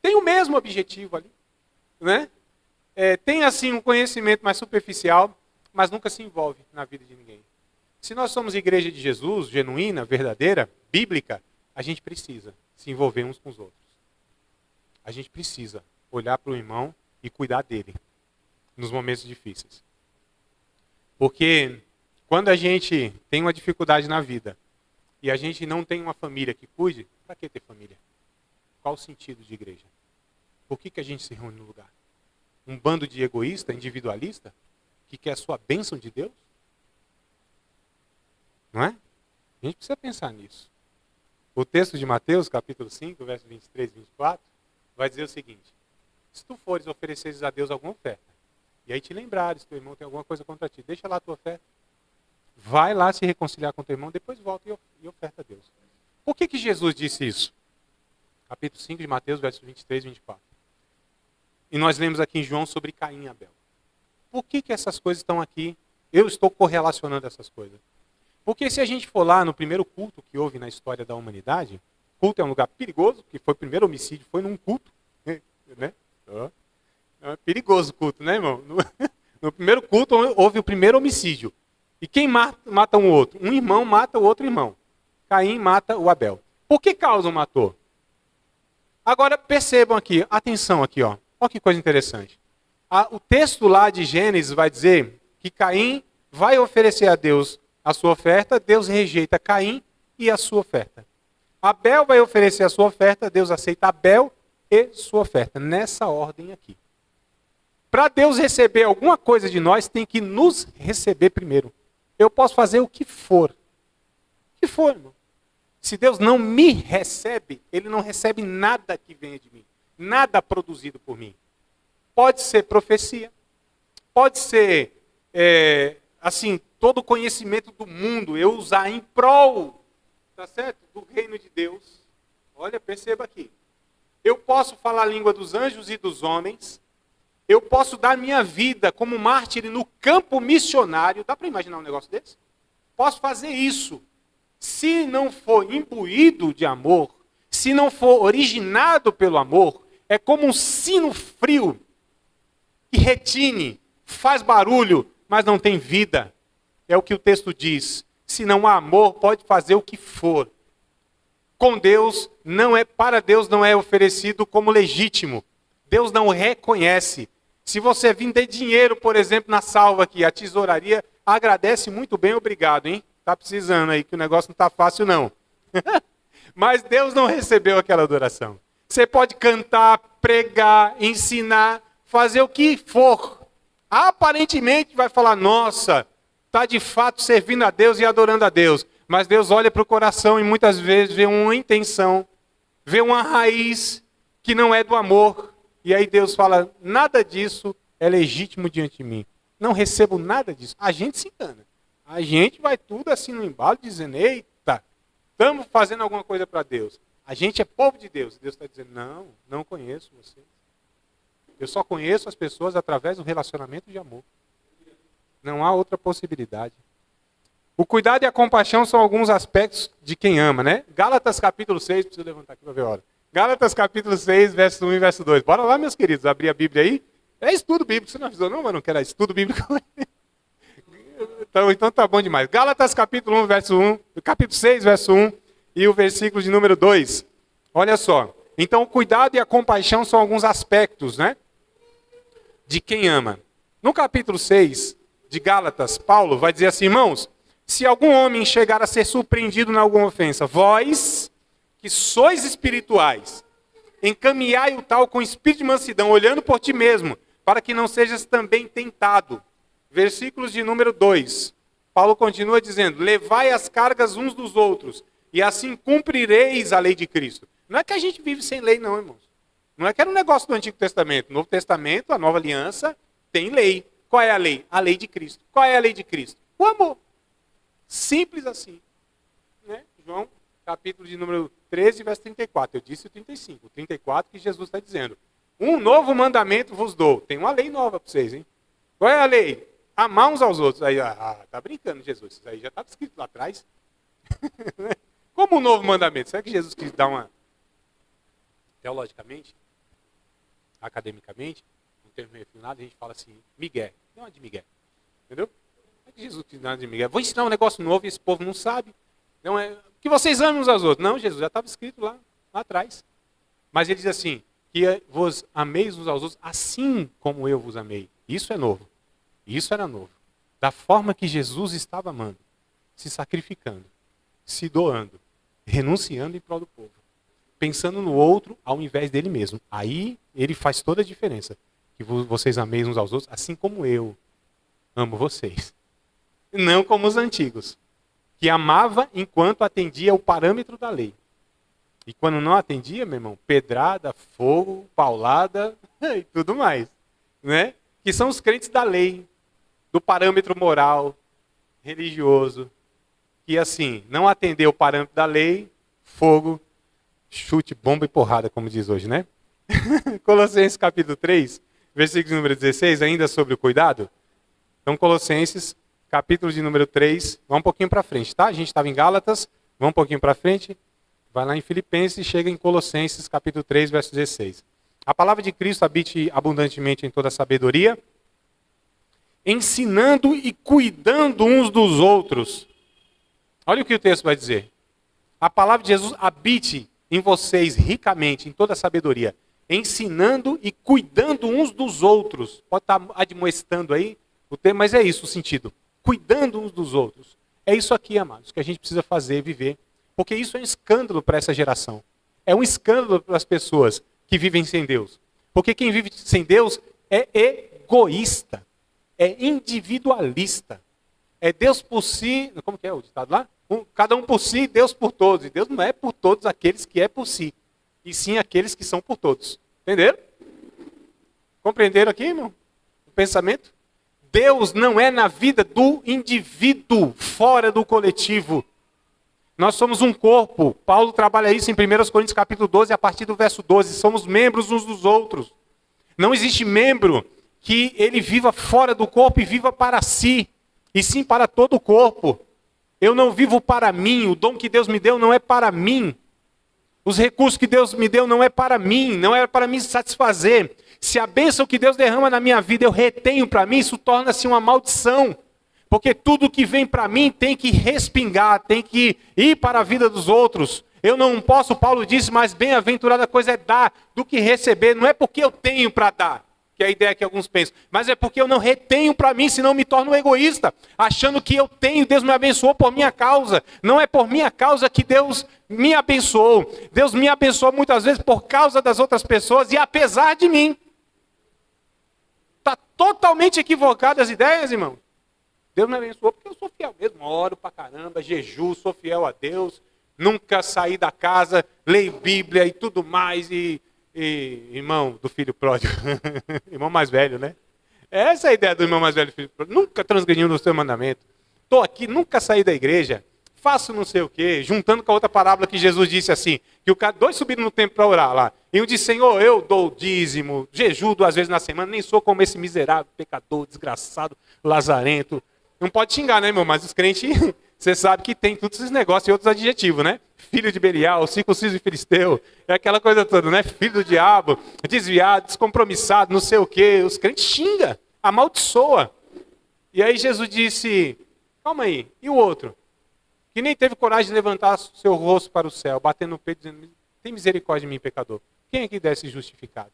tem o mesmo objetivo ali, né? Tem assim um conhecimento mais superficial, mas nunca se envolve na vida de ninguém. Se nós somos igreja de Jesus, genuína, verdadeira, bíblica, a gente precisa se envolver uns com os outros. A gente precisa olhar para o irmão e cuidar dele nos momentos difíceis. Porque quando a gente tem uma dificuldade na vida e a gente não tem uma família que cuide, para que ter família? Qual o sentido de igreja? Por que a gente se reúne no lugar? Um bando de egoísta, individualista, que quer a sua bênção de Deus? Não é? A gente precisa pensar nisso. O texto de Mateus, capítulo 5, versos 23 e 24, vai dizer o seguinte: se tu fores ofereceres a Deus alguma oferta, e aí te lembrares, teu irmão tem alguma coisa contra ti, deixa lá a tua oferta. Vai lá se reconciliar com teu irmão, depois volta e oferta a Deus. Por que Jesus disse isso? Capítulo 5 de Mateus, versos 23 e 24. E nós lemos aqui em João sobre Caim e Abel. Por que essas coisas estão aqui? Eu estou correlacionando essas coisas. Porque se a gente for lá no primeiro culto que houve na história da humanidade, culto é um lugar perigoso, porque foi o primeiro homicídio, foi num culto. Né? É perigoso o culto, né, irmão? No primeiro culto houve o primeiro homicídio. E quem mata um outro? Um irmão mata o outro irmão. Caim mata o Abel. Por que causa matou? Agora percebam aqui, atenção aqui, ó. Olha que coisa interessante. O texto lá de Gênesis vai dizer que Caim vai oferecer a Deus a sua oferta, Deus rejeita Caim e a sua oferta. Abel vai oferecer a sua oferta, Deus aceita Abel e sua oferta. Nessa ordem aqui. Para Deus receber alguma coisa de nós, tem que nos receber primeiro. Eu posso fazer o que for. O que for, irmão. Se Deus não me recebe, Ele não recebe nada que venha de mim. Nada produzido por mim. Pode ser profecia. Pode ser, assim, todo o conhecimento do mundo eu usar em prol, tá certo? Do reino de Deus. Olha, perceba aqui. Eu posso falar a língua dos anjos e dos homens. Eu posso dar minha vida como mártir no campo missionário. Dá para imaginar um negócio desse? Posso fazer isso. Se não for imbuído de amor, se não for originado pelo amor, é como um sino frio que retine, faz barulho, mas não tem vida. É o que o texto diz. Se não há amor, pode fazer o que for. Com Deus, para Deus não é oferecido como legítimo. Deus não reconhece. Se você vender dinheiro, por exemplo, na salva aqui, a tesouraria agradece muito bem, obrigado, hein? Está precisando aí, que o negócio não está fácil não. Mas Deus não recebeu aquela adoração. Você pode cantar, pregar, ensinar, fazer o que for. Aparentemente vai falar, nossa, está de fato servindo a Deus e adorando a Deus. Mas Deus olha para o coração e muitas vezes vê uma intenção, vê uma raiz que não é do amor. E aí Deus fala, nada disso é legítimo diante de mim. Não recebo nada disso. A gente se engana. A gente vai tudo assim no embalo, dizendo, eita, estamos fazendo alguma coisa para Deus. A gente é povo de Deus. Deus está dizendo, não conheço vocês. Eu só conheço as pessoas através do relacionamento de amor. Não há outra possibilidade. O cuidado e a compaixão são alguns aspectos de quem ama, né? Gálatas capítulo 6, preciso levantar aqui para ver a hora. Gálatas capítulo 6, verso 1 e verso 2. Bora lá, meus queridos, abrir a Bíblia aí. É estudo bíblico, você não avisou não, mano? Não quero estudo bíblico. Então tá bom demais. Gálatas capítulo 1, verso 1, capítulo 6, verso 1 e o versículo de número 2. Olha só. Então o cuidado e a compaixão são alguns aspectos, né? De quem ama. No capítulo 6 de Gálatas, Paulo vai dizer assim, irmãos, se algum homem chegar a ser surpreendido em alguma ofensa, vós, que sois espirituais, encaminhai o tal com espírito de mansidão, olhando por ti mesmo, para que não sejas também tentado. Versículos de número 2. Paulo continua dizendo, levai as cargas uns dos outros, e assim cumprireis a lei de Cristo. Não é que a gente vive sem lei, não, irmãos. Não é que era um negócio do Antigo Testamento. No Novo Testamento, a nova aliança, tem lei. Qual é a lei? A lei de Cristo. Qual é a lei de Cristo? O amor. Simples assim. Né? João, capítulo de número 13, verso 34. Eu disse o 35. O 34 que Jesus está dizendo. Um novo mandamento vos dou. Tem uma lei nova para vocês, hein? Qual é a lei? Amar uns aos outros. Aí, tá brincando, Jesus. Isso aí já estava escrito lá atrás. Como um novo mandamento? Será que Jesus quis dar uma... Teologicamente, academicamente, um termo refinado, a gente fala assim, migué. Não é de migué. Entendeu? Não é que Jesus quis dar de migué. Vou ensinar um negócio novo e esse povo não sabe. Não é que vocês amem uns aos outros. Não, Jesus, já estava escrito lá atrás. Mas ele diz assim, que vos ameis uns aos outros assim como eu vos amei. Isso é novo. Isso era novo. Da forma que Jesus estava amando, se sacrificando, se doando, renunciando em prol do povo. Pensando no outro ao invés dele mesmo. Aí ele faz toda a diferença. Que vocês ameis uns aos outros, assim como eu amo vocês. Não como os antigos. Que amava enquanto atendia o parâmetro da lei. E quando não atendia, meu irmão, pedrada, fogo, paulada e tudo mais. Né? Que são os crentes da lei. Do parâmetro moral, religioso. Que assim, não atendeu o parâmetro da lei, fogo, chute, bomba e porrada, como diz hoje, né? Colossenses capítulo 3, versículo número 16, ainda sobre o cuidado. Então, Colossenses, capítulo de número 3, vamos um pouquinho para frente, tá? A gente estava em Gálatas, vamos um pouquinho para frente, vai lá em Filipenses e chega em Colossenses, capítulo 3, verso 16. A palavra de Cristo habite abundantemente em toda a sabedoria, ensinando e cuidando uns dos outros. Olha o que o texto vai dizer. A palavra de Jesus habite em vocês ricamente, em toda a sabedoria, ensinando e cuidando uns dos outros. Pode estar admoestando aí o termo, mas é isso o sentido. Cuidando uns dos outros. É isso aqui, amados, que a gente precisa fazer, viver. Porque isso é um escândalo para essa geração. É um escândalo para as pessoas que vivem sem Deus. Porque quem vive sem Deus é egoísta, é individualista. É Deus por si, como que é o ditado lá? Cada um por si, Deus por todos. E Deus não é por todos aqueles que é por si, e sim aqueles que são por todos. Entenderam? Compreenderam aqui, irmão? O pensamento? Deus não é na vida do indivíduo, fora do coletivo. Nós somos um corpo. Paulo trabalha isso em 1 Coríntios capítulo 12, a partir do verso 12. Somos membros uns dos outros. Não existe membro que ele viva fora do corpo e viva para si, e sim para todo o corpo. Eu não vivo para mim, o dom que Deus me deu não é para mim. Os recursos que Deus me deu não é para mim, não é para me satisfazer. Se a bênção que Deus derrama na minha vida eu retenho para mim, isso torna-se uma maldição. Porque tudo que vem para mim tem que respingar, tem que ir para a vida dos outros. Eu não posso, Paulo disse, mas bem-aventurada coisa é dar do que receber. Não é porque eu tenho para dar, que é a ideia que alguns pensam, mas é porque eu não retenho para mim, senão me torno egoísta, achando que eu tenho, Deus me abençoou por minha causa. Não é por minha causa que Deus me abençoou. Deus me abençoou muitas vezes por causa das outras pessoas e apesar de mim. Está totalmente equivocado as ideias, irmão. Deus me abençoou porque eu sou fiel mesmo, oro pra caramba, jejuo, sou fiel a Deus, nunca saí da casa, leio Bíblia e tudo mais, e irmão do filho pródigo, irmão mais velho, né? Essa é a ideia do irmão mais velho do filho pródigo, nunca transgredindo o seu mandamento, estou aqui, nunca saí da igreja, faço não sei o quê, juntando com a outra parábola que Jesus disse assim, que dois subiram no templo para orar lá, e um disse, Senhor, eu dou dízimo, jejuo 2 vezes na semana, nem sou como esse miserável, pecador, desgraçado, lazarento. Não pode xingar, né, irmão? Mas os crentes, você sabe que tem todos esses negócios e outros adjetivos, né? Filho de Belial, circunciso de Filisteu, é aquela coisa toda, né? Filho do diabo, desviado, descompromissado, não sei o quê. Os crentes xingam, amaldiçoa. E aí Jesus disse, calma aí, e o outro? Que nem teve coragem de levantar seu rosto para o céu, batendo no peito, dizendo, tem misericórdia de mim, pecador. Quem é que desse justificado?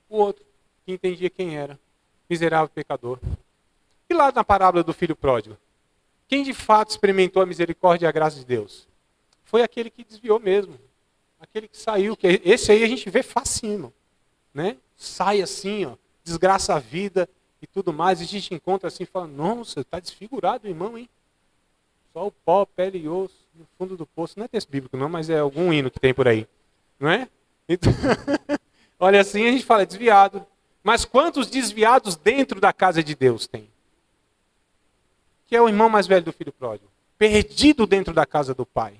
O outro, que entendia quem era. miserável pecador. E lá na parábola do filho pródigo? Quem de fato experimentou a misericórdia e a graça de Deus? Foi aquele que desviou mesmo. Aquele que saiu. Esse aí a gente vê facinho, né? Sai assim, ó, desgraça a vida e tudo mais. E a gente encontra assim e fala, nossa, está desfigurado o irmão, hein? Só o pó, pele e osso, no fundo do poço. Não é texto bíblico não, mas é algum hino que tem por aí. Não é? Então, olha assim, a gente fala, é desviado. Mas quantos desviados dentro da casa de Deus tem? Que é o irmão mais velho do filho pródigo. Perdido dentro da casa do pai.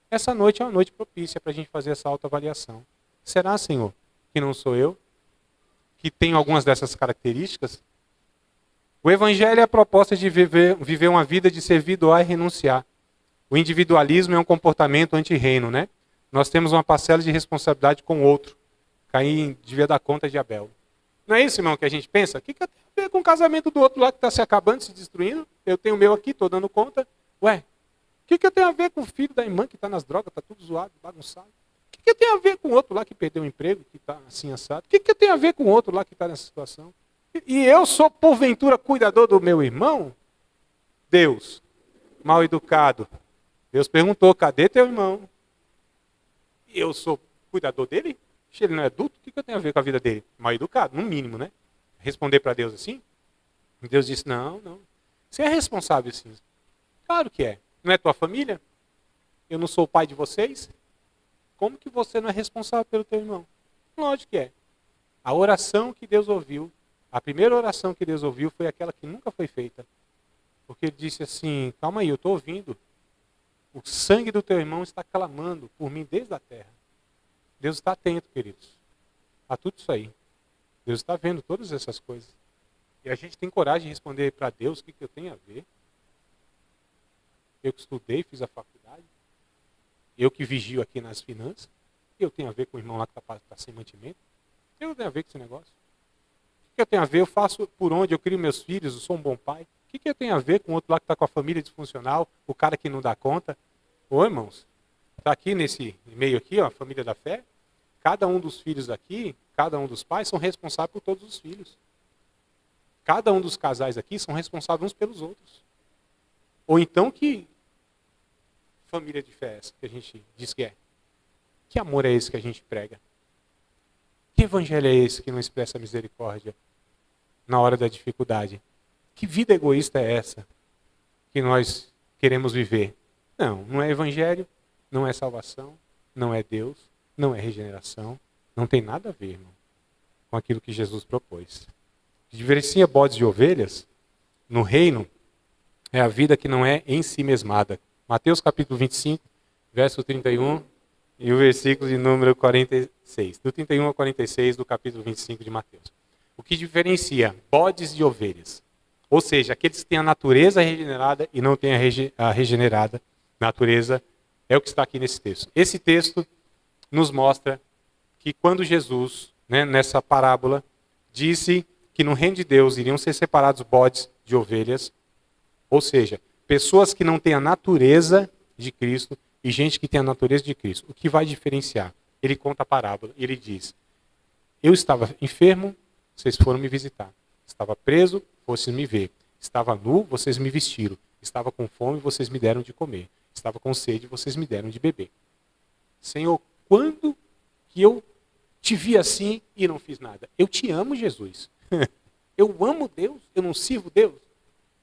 Essa noite é uma noite propícia para a gente fazer essa autoavaliação. Será, Senhor, que não sou eu? Que tenho algumas dessas características? O Evangelho é a proposta de viver uma vida de servir, doar e renunciar. O individualismo é um comportamento anti-reino, né? Nós temos uma parcela de responsabilidade com o outro. Caim devia dar conta de Abel. Não é isso, irmão, que a gente pensa? O que tem a ver com o casamento do outro lá que está se acabando, se destruindo? Eu tenho o meu aqui, estou dando conta. Ué, o que tem a ver com o filho da irmã que está nas drogas, está tudo zoado, bagunçado? O que tem a ver com o outro lá que perdeu o emprego, que está assim assado? O que tem a ver com o outro lá que está nessa situação? E eu sou, porventura, cuidador do meu irmão? Deus, mal educado. Deus perguntou, cadê teu irmão? E eu sou cuidador dele? Se ele não é adulto, o que eu tenho a ver com a vida dele? Mal educado, no mínimo, né? Responder para Deus assim? Deus disse, não. Você é responsável sim. Claro que é. Não é tua família? Eu não sou o pai de vocês? Como que você não é responsável pelo teu irmão? Lógico que é. A oração que Deus ouviu, a primeira oração que Deus ouviu foi aquela que nunca foi feita. Porque ele disse assim, calma aí, eu estou ouvindo. O sangue do teu irmão está clamando por mim desde a terra. Deus está atento, queridos, a tudo isso aí. Deus está vendo todas essas coisas. E a gente tem coragem de responder para Deus o que eu tenho a ver. Eu que estudei, fiz a faculdade. Eu que vigio aqui nas finanças. Eu tenho a ver com o irmão lá que está sem mantimento. Eu tenho a ver com esse negócio. O que eu tenho a ver? Eu faço por onde eu crio meus filhos, eu sou um bom pai. O que eu tenho a ver com o outro lá que está com a família disfuncional, o cara que não dá conta? Ô, irmãos, está aqui nesse meio aqui, ó, a família da fé. Cada um dos filhos aqui, cada um dos pais são responsáveis por todos os filhos. Cada um dos casais aqui são responsáveis uns pelos outros. Ou então que família de fé é essa que a gente diz que é? Que amor é esse que a gente prega? Que evangelho é esse que não expressa misericórdia na hora da dificuldade? Que vida egoísta é essa que nós queremos viver? Não é evangelho, não é salvação, não é Deus, não é regeneração, não tem nada a ver, irmão, com aquilo que Jesus propôs. O que diferencia bodes de ovelhas no reino é a vida que não é em si mesmada. Mateus capítulo 25, verso 31 e o versículo de número 46. Do 31 ao 46 do capítulo 25 de Mateus. O que diferencia bodes de ovelhas, ou seja, aqueles que têm a natureza regenerada e não têm a regenerada natureza, é o que está aqui nesse texto. Esse texto nos mostra que quando Jesus, nessa parábola, disse que no reino de Deus iriam ser separados bodes de ovelhas, ou seja, pessoas que não têm a natureza de Cristo e gente que tem a natureza de Cristo. O que vai diferenciar? Ele conta a parábola e ele diz, eu estava enfermo, vocês foram me visitar. Estava preso, vocês me ver. Estava nu, vocês me vestiram. Estava com fome, vocês me deram de comer. Estava com sede, vocês me deram de beber. Senhor, quando que eu te vi assim e não fiz nada? Eu te amo, Jesus. Eu amo Deus, eu não sirvo Deus.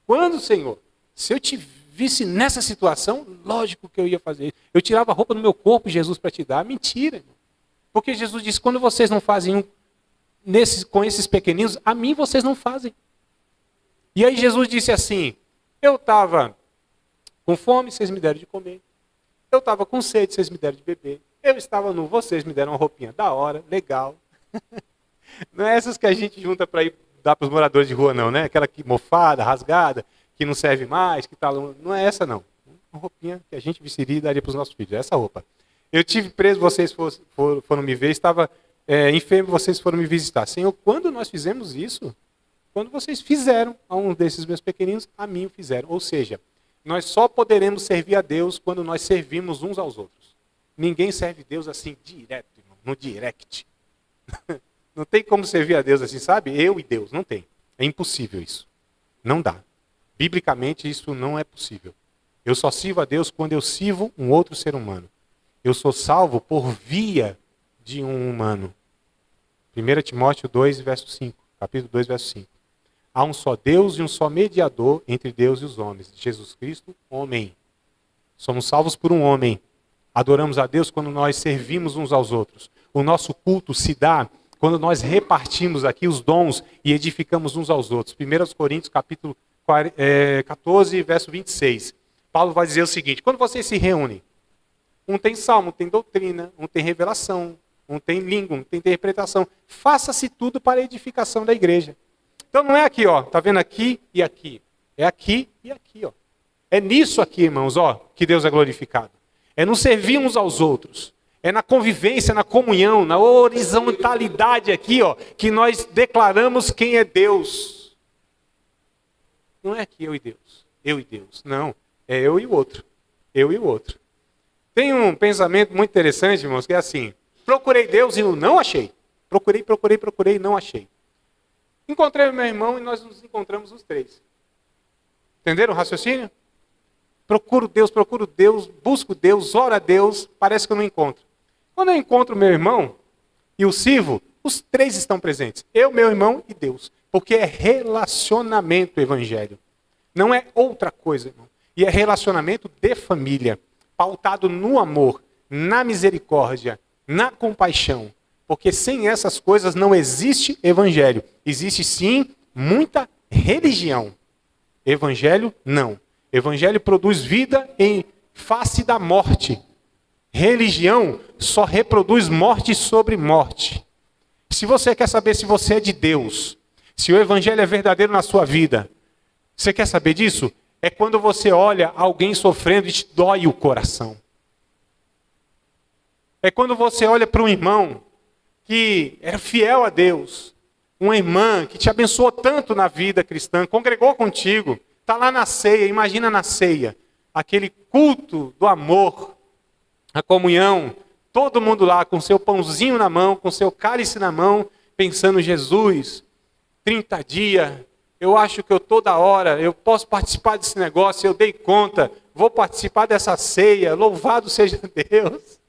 Quando, Senhor? Se eu te visse nessa situação, lógico que eu ia fazer isso. Eu tirava a roupa do meu corpo, Jesus, para te dar. Mentira, irmão. Porque Jesus disse, quando vocês não fazem com esses pequeninos, a mim vocês não fazem. E aí Jesus disse assim, eu estava com fome, vocês me deram de comer. Eu estava com sede, vocês me deram de beber. Eu estava nu, vocês me deram uma roupinha da hora, legal. Não é essas que a gente junta para ir dar para os moradores de rua, não, né? Aquela que mofada, rasgada, que não serve mais, que tá... Não é essa, não. Uma roupinha que a gente vestiria e daria para os nossos filhos. É essa roupa. Eu tive preso, vocês foram me ver, estava enfermo, vocês foram me visitar. Senhor, quando nós fizemos isso? Quando vocês fizeram a um desses meus pequeninos, a mim o fizeram. Ou seja, nós só poderemos servir a Deus quando nós servimos uns aos outros. Ninguém serve Deus assim direto, irmão, no direct. Não tem como servir a Deus assim, sabe? Eu e Deus, não tem. É impossível isso. Não dá. Biblicamente isso não é possível. Eu só sirvo a Deus quando eu sirvo um outro ser humano. Eu sou salvo por via de um humano. 1 Timóteo 2, verso 5. Capítulo 2, verso 5. Há um só Deus e um só mediador entre Deus e os homens. Jesus Cristo, homem. Somos salvos por um homem. Adoramos a Deus quando nós servimos uns aos outros. O nosso culto se dá quando nós repartimos aqui os dons e edificamos uns aos outros. 1 Coríntios, capítulo 14, verso 26. Paulo vai dizer o seguinte: quando vocês se reúnem, um tem salmo, um tem doutrina, um tem revelação, um tem língua, um tem interpretação. Faça-se tudo para a edificação da igreja. Então não é aqui, ó, tá vendo aqui e aqui. É aqui e aqui, ó. É nisso aqui, irmãos, ó, que Deus é glorificado. É no servir uns aos outros. É na convivência, na comunhão, na horizontalidade aqui, ó, que nós declaramos quem é Deus. Não é aqui eu e Deus. Eu e Deus. Não. É eu e o outro. Eu e o outro. Tem um pensamento muito interessante, irmãos, que é assim: procurei Deus e não achei. Procurei e não achei. Encontrei o meu irmão e nós nos encontramos os três. Entenderam o raciocínio? Procuro Deus, busco Deus, oro a Deus, parece que eu não encontro. Quando eu encontro meu irmão e o sirvo, os três estão presentes. Eu, meu irmão e Deus. Porque é relacionamento evangelho. Não é outra coisa, irmão. E é relacionamento de família, pautado no amor, na misericórdia, na compaixão. Porque sem essas coisas não existe evangelho. Existe sim muita religião. Evangelho não. Evangelho produz vida em face da morte. Religião só reproduz morte sobre morte. Se você quer saber se você é de Deus, se o evangelho é verdadeiro na sua vida, você quer saber disso? É quando você olha alguém sofrendo e te dói o coração. É quando você olha para um irmão que era fiel a Deus, uma irmã que te abençoou tanto na vida cristã, congregou contigo, está lá na ceia, imagina na ceia, aquele culto do amor, a comunhão, todo mundo lá com seu pãozinho na mão, com seu cálice na mão, pensando: Jesus, 30 dias, eu acho que eu toda hora, eu posso participar desse negócio, eu dei conta, vou participar dessa ceia, louvado seja Deus.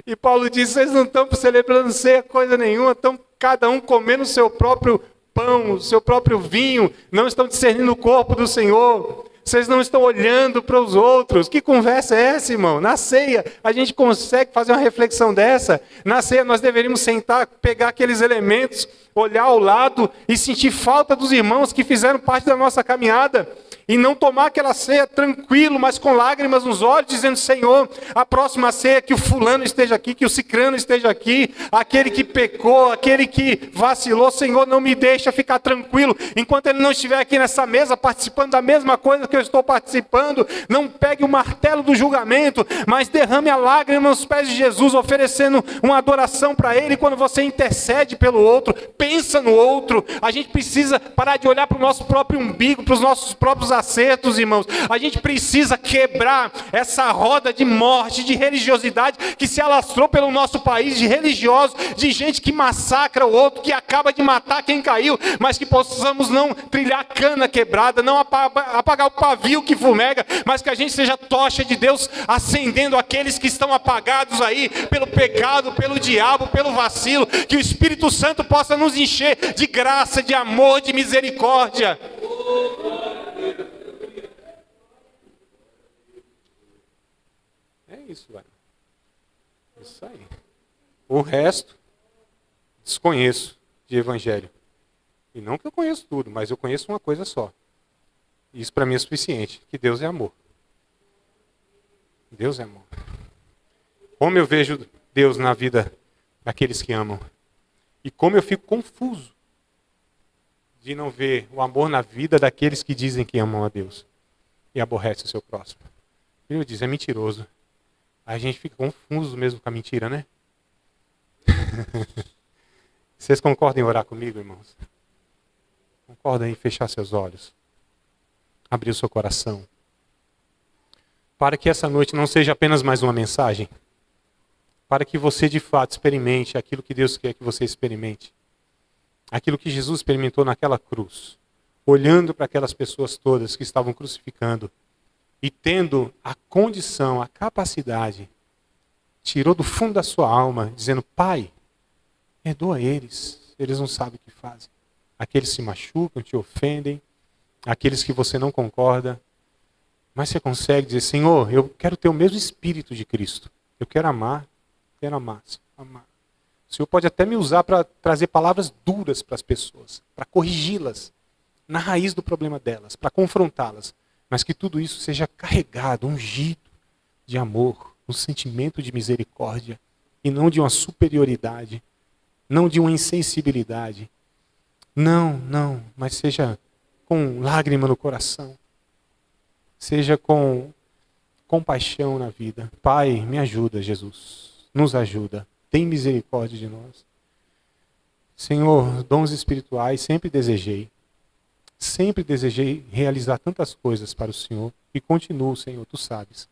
E Paulo diz: vocês não estão celebrando ceia coisa nenhuma, estão cada um comendo o seu próprio pão, o seu próprio vinho, não estão discernindo o corpo do Senhor. Vocês não estão olhando para os outros. Que conversa é essa, irmão? Na ceia, a gente consegue fazer uma reflexão dessa? Na ceia, nós deveríamos sentar, pegar aqueles elementos, olhar ao lado e sentir falta dos irmãos que fizeram parte da nossa caminhada. E não tomar aquela ceia tranquilo, mas com lágrimas nos olhos, dizendo: Senhor, a próxima ceia que o fulano esteja aqui, que o cicrano esteja aqui, aquele que pecou, aquele que vacilou, Senhor, não me deixa ficar tranquilo, enquanto ele não estiver aqui nessa mesa, participando da mesma coisa que eu estou participando. Não pegue o martelo do julgamento, mas derrame a lágrima nos pés de Jesus, oferecendo uma adoração para Ele. Quando você intercede pelo outro, pensa no outro. A gente precisa parar de olhar para o nosso próprio umbigo, para os nossos próprios acertos, irmãos. A gente precisa quebrar essa roda de morte, de religiosidade que se alastrou pelo nosso país, de religiosos, de gente que massacra o outro, que acaba de matar quem caiu, mas que possamos não trilhar cana quebrada, não apagar o pavio que fumega, mas que a gente seja tocha de Deus, acendendo aqueles que estão apagados aí pelo pecado, pelo diabo, pelo vacilo. Que o Espírito Santo possa nos encher de graça, de amor, de misericórdia. É isso, velho. Isso aí. O resto, desconheço de evangelho. E não que eu conheço tudo, mas eu conheço uma coisa só. Isso para mim é suficiente, que Deus é amor. Deus é amor. Como eu vejo Deus na vida daqueles que amam. E como eu fico confuso de não ver o amor na vida daqueles que dizem que amam a Deus e aborrecem o seu próximo. Ele diz: é mentiroso. A gente fica confuso mesmo com a mentira, né? Vocês concordam em orar comigo, irmãos? Concordam em fechar seus olhos? Abrir o seu coração? Para que essa noite não seja apenas mais uma mensagem. Para que você de fato experimente aquilo que Deus quer que você experimente. aquilo que Jesus experimentou naquela cruz, olhando para aquelas pessoas todas que estavam crucificando e tendo a condição, a capacidade, tirou do fundo da sua alma, dizendo: Pai, perdoa eles, eles não sabem o que fazem. Aqueles se machucam, te ofendem, aqueles que você não concorda, mas você consegue dizer: Senhor, eu quero ter o mesmo espírito de Cristo, eu quero amar, Senhor, amar. O Senhor pode até me usar para trazer palavras duras para as pessoas, para corrigi-las na raiz do problema delas, para confrontá-las, mas que tudo isso seja carregado, ungido de amor, um sentimento de misericórdia, e não de uma superioridade, não de uma insensibilidade. Não, mas seja com lágrima no coração, seja com compaixão na vida. Pai, me ajuda, Jesus, nos ajuda, tem misericórdia de nós. Senhor, dons espirituais sempre desejei realizar tantas coisas para o Senhor, e continuo, Senhor, tu sabes.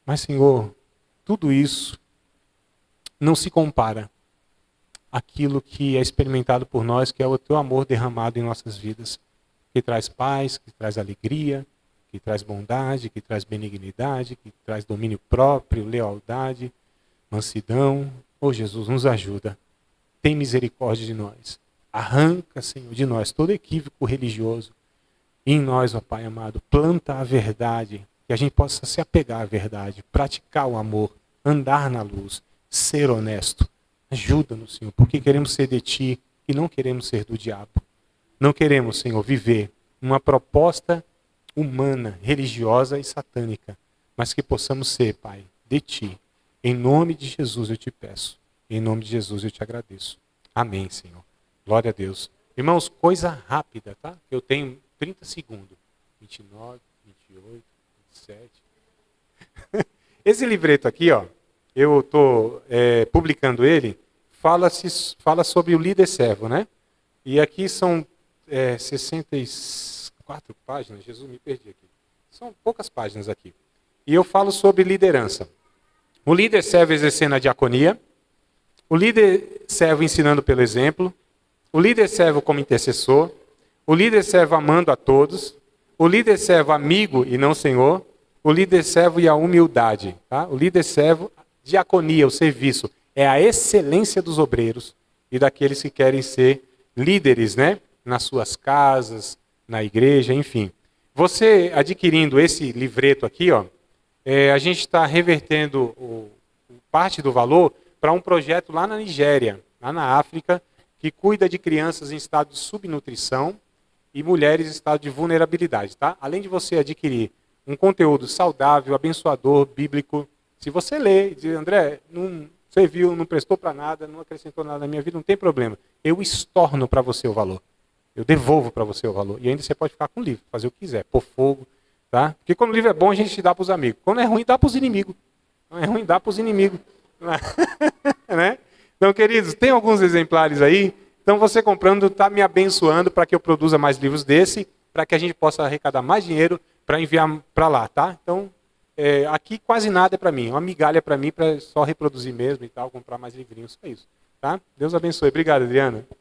Mas, Senhor, tudo isso não se compara àquilo que é experimentado por nós, que é o teu amor derramado em nossas vidas, que traz paz, que traz alegria, que traz bondade, que traz benignidade, que traz domínio próprio, lealdade, mansidão. Oh, Jesus, nos ajuda. Tem misericórdia de nós. Arranca, Senhor, de nós todo equívoco religioso. E em nós, ó Pai amado, planta a verdade, que a gente possa se apegar à verdade, praticar o amor, andar na luz, ser honesto. Ajuda-nos, Senhor, porque queremos ser de Ti e não queremos ser do diabo. Não queremos, Senhor, viver uma proposta humana, religiosa e satânica, mas que possamos ser, Pai, de Ti. Em nome de Jesus eu te peço. Em nome de Jesus eu te agradeço. Amém, Senhor. Glória a Deus. Irmãos, coisa rápida, tá? Eu tenho 30 segundos. 29, 28, 27. Esse livreto aqui, ó, eu estou publicando ele, fala sobre o líder servo, né? E aqui são 64 páginas, Jesus, me perdi aqui. São poucas páginas aqui. E eu falo sobre liderança. O líder servo exercendo a diaconia, o líder servo ensinando pelo exemplo, o líder servo como intercessor, o líder servo amando a todos, o líder servo amigo e não senhor, o líder servo e a humildade. Tá? O líder servo, diaconia, o serviço, é a excelência dos obreiros e daqueles que querem ser líderes, né? Nas suas casas, na igreja, enfim. Você adquirindo esse livreto aqui, ó, a gente está revertendo parte do valor para um projeto lá na Nigéria, lá na África, que cuida de crianças em estado de subnutrição e mulheres em estado de vulnerabilidade. Tá? Além de você adquirir um conteúdo saudável, abençoador, bíblico, se você lê e diz: André, não serviu, não prestou para nada, não acrescentou nada na minha vida, não tem problema. Eu estorno para você o valor. Eu devolvo para você o valor. E ainda você pode ficar com o livro, fazer o que quiser, pôr fogo. Tá? Porque quando o livro é bom, a gente dá para os amigos. Quando é ruim, dá para os inimigos. Não é ruim, dá para os inimigos. Né? Então, queridos, tem alguns exemplares aí. Então, você comprando está me abençoando para que eu produza mais livros desse, para que a gente possa arrecadar mais dinheiro para enviar para lá. Tá? Então, aqui quase nada é para mim. Uma migalha para mim, para só reproduzir mesmo e tal, comprar mais livrinhos. Só isso. Tá? Deus abençoe. Obrigado, Adriana.